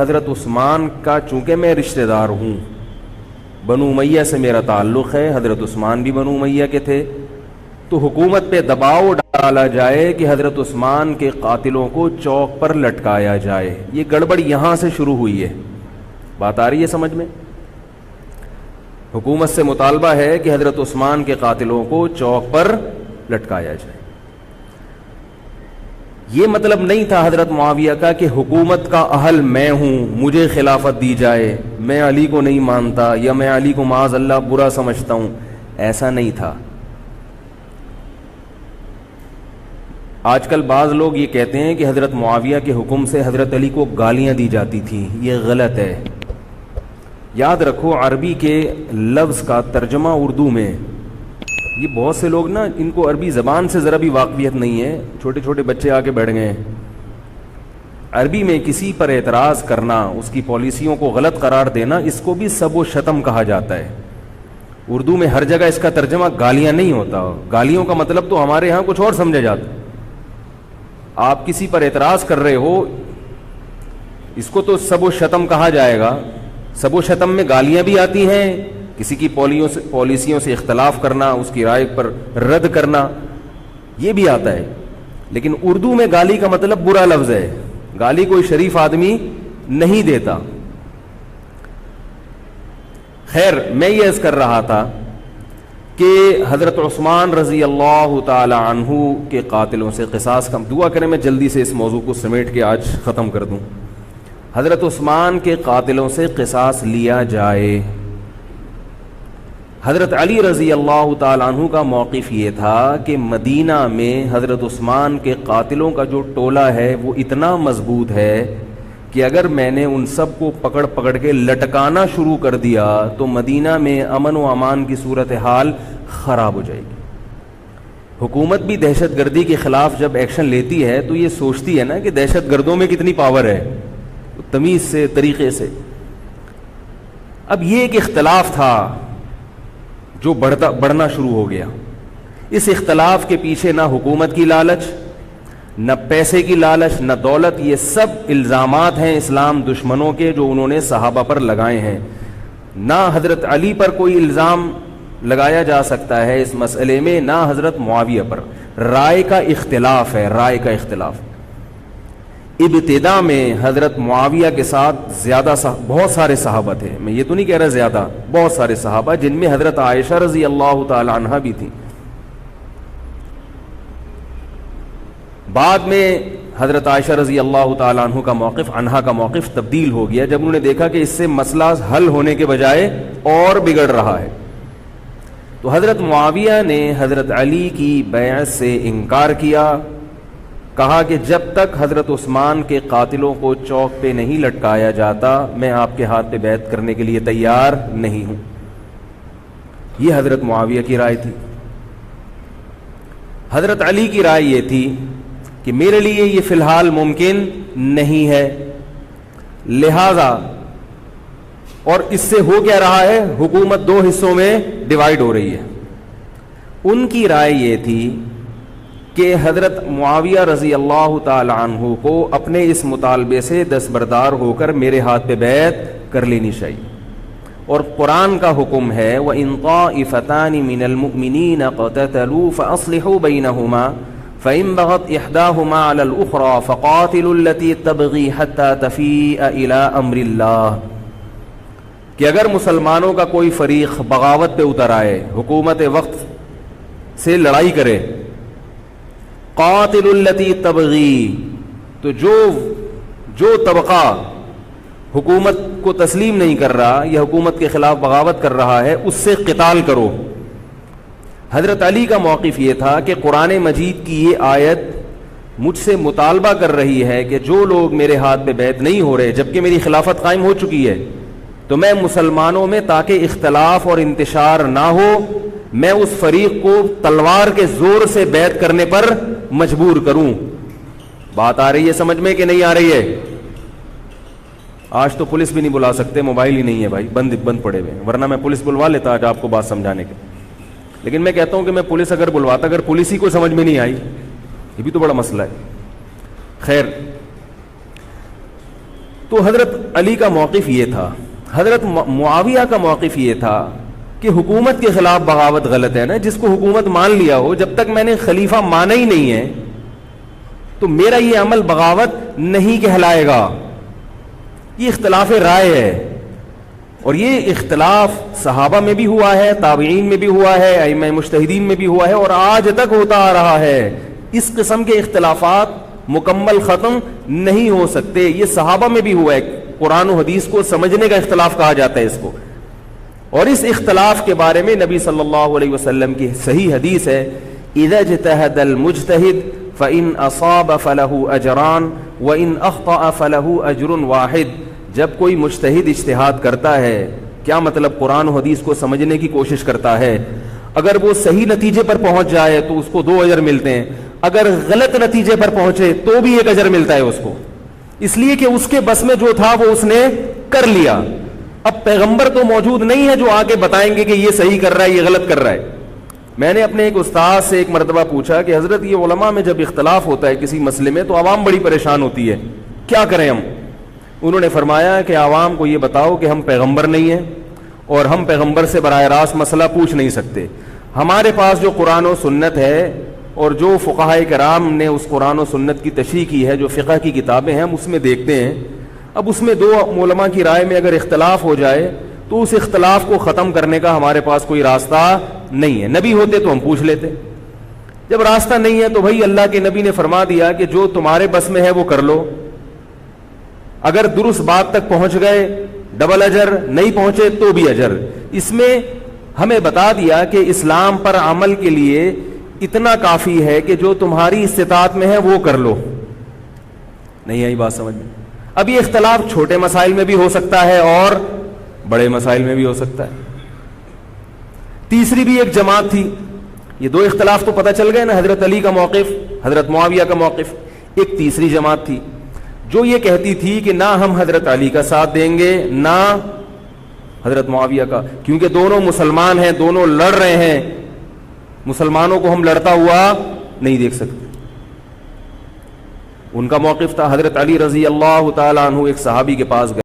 حضرت عثمان کا چونکہ میں رشتہ دار ہوں، بنو امیہ سے میرا تعلق ہے، حضرت عثمان بھی بنو امیہ کے تھے، تو حکومت پہ دباؤ ڈالا جائے کہ حضرت عثمان کے قاتلوں کو چوک پر لٹکایا جائے۔ یہ گڑبڑ یہاں سے شروع ہوئی ہے۔ بات آ رہی ہے سمجھ میں؟ حکومت سے مطالبہ ہے کہ حضرت عثمان کے قاتلوں کو چوک پر لٹکایا جائے۔ یہ مطلب نہیں تھا حضرت معاویہ کا کہ حکومت کا اہل میں ہوں، مجھے خلافت دی جائے، میں علی کو نہیں مانتا یا میں علی کو معاذ اللہ برا سمجھتا ہوں، ایسا نہیں تھا۔ آج کل بعض لوگ یہ کہتے ہیں کہ حضرت معاویہ کے حکم سے حضرت علی کو گالیاں دی جاتی تھیں، یہ غلط ہے۔ یاد رکھو عربی کے لفظ کا ترجمہ اردو میں، یہ بہت سے لوگ نا ان کو عربی زبان سے ذرا بھی واقفیت نہیں ہے، چھوٹے چھوٹے بچے آ کے بیٹھ گئے ہیں۔ عربی میں کسی پر اعتراض کرنا، اس کی پالیسیوں کو غلط قرار دینا، اس کو بھی سب و شتم کہا جاتا ہے۔ اردو میں ہر جگہ اس کا ترجمہ گالیاں نہیں ہوتا، گالیوں کا مطلب تو ہمارے ہاں کچھ اور سمجھا جاتا ہے۔ آپ کسی پر اعتراض کر رہے ہو، اس کو تو سب و شتم کہا جائے گا۔ سب و شتم میں گالیاں بھی آتی ہیں، کسی کی پالیسیوں سے اختلاف کرنا، اس کی رائے پر رد کرنا، یہ بھی آتا ہے۔ لیکن اردو میں گالی کا مطلب برا لفظ ہے، گالی کوئی شریف آدمی نہیں دیتا۔ خیر، میں یہ عرض کر رہا تھا کہ حضرت عثمان رضی اللہ تعالی عنہ کے قاتلوں سے قصاص کا دعا کریں، میں جلدی سے اس موضوع کو سمیٹ کے آج ختم کر دوں۔ حضرت عثمان کے قاتلوں سے قصاص لیا جائے۔ حضرت علی رضی اللہ تعالیٰ عنہ کا موقف یہ تھا کہ مدینہ میں حضرت عثمان کے قاتلوں کا جو ٹولہ ہے وہ اتنا مضبوط ہے کہ اگر میں نے ان سب کو پکڑ پکڑ کے لٹکانا شروع کر دیا تو مدینہ میں امن و امان کی صورتحال خراب ہو جائے گی۔ حکومت بھی دہشت گردی کے خلاف جب ایکشن لیتی ہے تو یہ سوچتی ہے نا کہ دہشت گردوں میں کتنی پاور ہے، تمیز سے، طریقے سے۔ اب یہ ایک اختلاف تھا جو بڑھنا شروع ہو گیا۔ اس اختلاف کے پیچھے نہ حکومت کی لالچ، نہ پیسے کی لالچ، نہ دولت، یہ سب الزامات ہیں اسلام دشمنوں کے جو انہوں نے صحابہ پر لگائے ہیں۔ نہ حضرت علی پر کوئی الزام لگایا جا سکتا ہے اس مسئلے میں، نہ حضرت معاویہ پر۔ رائے کا اختلاف ہے، رائے کا اختلاف۔ ابتدا میں حضرت معاویہ کے ساتھ بہت سارے صحابہ تھے، میں یہ تو نہیں کہہ رہا زیادہ، بہت سارے صحابہ، جن میں حضرت عائشہ رضی اللہ تعالی عنہا بھی تھی۔ بعد میں حضرت عائشہ رضی اللہ تعالی عنہا کا موقف تبدیل ہو گیا جب انہوں نے دیکھا کہ اس سے مسئلہ حل ہونے کے بجائے اور بگڑ رہا ہے، تو حضرت معاویہ نے حضرت علی کی بیعت سے انکار کیا، کہا کہ جب تک حضرت عثمان کے قاتلوں کو چوک پہ نہیں لٹکایا جاتا میں آپ کے ہاتھ پہ بیعت کرنے کے لیے تیار نہیں ہوں۔ یہ حضرت معاویہ کی رائے تھی۔ حضرت علی کی رائے یہ تھی کہ میرے لیے یہ فی الحال ممکن نہیں ہے، لہذا، اور اس سے ہو کیا رہا ہے، حکومت دو حصوں میں ڈیوائیڈ ہو رہی ہے۔ ان کی رائے یہ تھی کہ حضرت معاویہ رضی اللہ تعالی عنہ کو اپنے اس مطالبے سے دستبردار ہو کر میرے ہاتھ پہ بیعت کر لینی چاہیے، اور قرآن کا حکم ہے وَإِن طَائِفَتَانِ مِنَ الْمُؤْمِنِينَ اقْتَتَلُوا فَأَصْلِحُوا بَيْنَهُمَا فَإِن بَغَتْ إِحْدَاهُمَا عَلَى الْأُخْرَى فَقَاتِلُوا الَّتِي تَبْغِي حَتَّى تَفِيءَ إِلَى أَمْرِ اللَّهِ، کہ اگر مسلمانوں کا کوئی فریق بغاوت پہ اتر آئے، حکومت وقت سے لڑائی کرے، قاتل التی تبغی، تو جو طبقہ حکومت کو تسلیم نہیں کر رہا یا حکومت کے خلاف بغاوت کر رہا ہے اس سے قتال کرو۔ حضرت علی کا موقف یہ تھا کہ قرآن مجید کی یہ آیت مجھ سے مطالبہ کر رہی ہے کہ جو لوگ میرے ہاتھ پہ بیعت نہیں ہو رہے جبکہ میری خلافت قائم ہو چکی ہے، تو میں مسلمانوں میں تاکہ اختلاف اور انتشار نہ ہو، میں اس فریق کو تلوار کے زور سے بیعت کرنے پر مجبور کروں۔ بات آ رہی ہے سمجھ میں کہ نہیں آ رہی ہے؟ آج تو پولیس بھی نہیں بلا سکتے، موبائل ہی نہیں ہے بھائی، بند پڑے ہوئے، ورنہ میں پولیس بلوا لیتا آج آپ کو بات سمجھانے کے۔ لیکن میں کہتا ہوں کہ میں پولیس اگر بلواتا، اگر پولیس ہی کو سمجھ میں نہیں آئی، یہ بھی تو بڑا مسئلہ ہے۔ خیر، تو حضرت علی کا موقف یہ تھا، حضرت معاویہ کا موقف یہ تھا کہ حکومت کے خلاف بغاوت غلط ہے نا، جس کو حکومت مان لیا ہو، جب تک میں نے خلیفہ مانا ہی نہیں ہے تو میرا یہ عمل بغاوت نہیں کہلائے گا. یہ اختلاف رائے ہے، اور یہ اختلاف صحابہ میں بھی ہوا ہے، تابعین میں بھی ہوا ہے، ائمہ مجتہدین میں بھی ہوا ہے، اور آج تک ہوتا آ رہا ہے. اس قسم کے اختلافات مکمل ختم نہیں ہو سکتے. یہ صحابہ میں بھی ہوا ہے، قرآن و حدیث کو سمجھنے کا اختلاف کہا جاتا ہے اس کو. اور اس اختلاف کے بارے میں نبی صلی اللہ علیہ وسلم کی صحیح حدیث ہے، اذا اجتہد المجتہد فإن أصاب فله أجران وإن أخطأ فله أجر واحد. جب کوئی مجتہد اجتہاد کرتا ہے، کیا مطلب قرآن و حدیث کو سمجھنے کی کوشش کرتا ہے، اگر وہ صحیح نتیجے پر پہنچ جائے تو اس کو 2 اجر ملتے ہیں، اگر غلط نتیجے پر پہنچے تو بھی 1 اجر ملتا ہے اس کو، اس لیے کہ اس کے بس میں جو تھا وہ اس نے کر لیا. اب پیغمبر تو موجود نہیں ہے جو آگے بتائیں گے کہ یہ صحیح کر رہا ہے یہ غلط کر رہا ہے. میں نے اپنے ایک استاد سے ایک مرتبہ پوچھا کہ حضرت یہ علماء میں جب اختلاف ہوتا ہے کسی مسئلے میں تو عوام بڑی پریشان ہوتی ہے، کیا کریں ہم؟ انہوں نے فرمایا کہ عوام کو یہ بتاؤ کہ ہم پیغمبر نہیں ہیں اور ہم پیغمبر سے براہ راست مسئلہ پوچھ نہیں سکتے. ہمارے پاس جو قرآن و سنت ہے اور جو فقہائے کرام نے اس قرآن و سنت کی تشریح کی ہے، جو فقہ کی کتابیں ہیں، ہم اس میں دیکھتے ہیں. اب اس میں 2 علماء کی رائے میں اگر اختلاف ہو جائے تو اس اختلاف کو ختم کرنے کا ہمارے پاس کوئی راستہ نہیں ہے. نبی ہوتے تو ہم پوچھ لیتے، جب راستہ نہیں ہے تو بھائی اللہ کے نبی نے فرما دیا کہ جو تمہارے بس میں ہے وہ کر لو. اگر درست بات تک پہنچ گئے ڈبل اجر، نہیں پہنچے تو بھی اجر. اس میں ہمیں بتا دیا کہ اسلام پر عمل کے لیے اتنا کافی ہے کہ جو تمہاری استطاعت میں ہے وہ کر لو. نہیں آئی بات سمجھ میں؟ اب یہ اختلاف چھوٹے مسائل میں بھی ہو سکتا ہے اور بڑے مسائل میں بھی ہو سکتا ہے. تیسری بھی ایک جماعت تھی. یہ 2 اختلاف تو پتہ چل گئے نا، حضرت علی کا موقف، حضرت معاویہ کا موقف. ایک تیسری جماعت تھی جو یہ کہتی تھی کہ نہ ہم حضرت علی کا ساتھ دیں گے نہ حضرت معاویہ کا، کیونکہ دونوں مسلمان ہیں، دونوں لڑ رہے ہیں، مسلمانوں کو ہم لڑتا ہوا نہیں دیکھ سکتے. ان کا موقف تھا حضرت علی رضی اللہ تعالیٰ عنہ ایک صحابی کے پاس گئے.